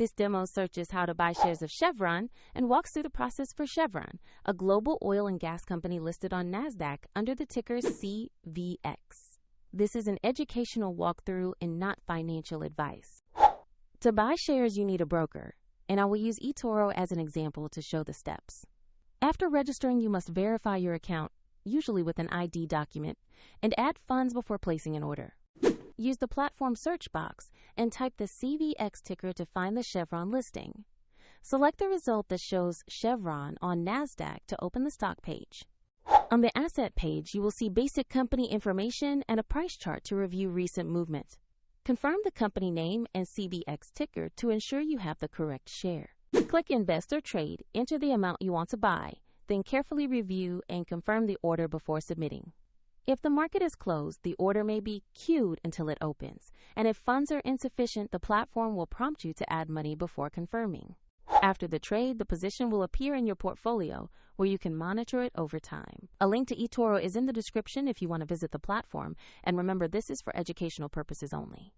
This demo searches how to buy shares of Chevron and walks through the process for Chevron, a global oil and gas company listed on NASDAQ under the ticker CVX. This is an educational walkthrough and not financial advice. To buy shares, you need a broker, and I will use eToro as an example to show the steps. After registering, you must verify your account, usually with an ID document, and add funds before placing an order. Use the platform search box and type the CVX ticker to find the Chevron listing. Select the result that shows Chevron on NASDAQ to open the stock page. On the asset page, you will see basic company information and a price chart to review recent movement. Confirm the company name and CVX ticker to ensure you have the correct share. Click Invest or Trade, enter the amount you want to buy, then carefully review and confirm the order before submitting. If the market is closed, the order may be queued until it opens, and if funds are insufficient, the platform will prompt you to add money before confirming. After the trade, the position will appear in your portfolio, where you can monitor it over time. A link to eToro is in the description if you want to visit the platform, and remember, this is for educational purposes only.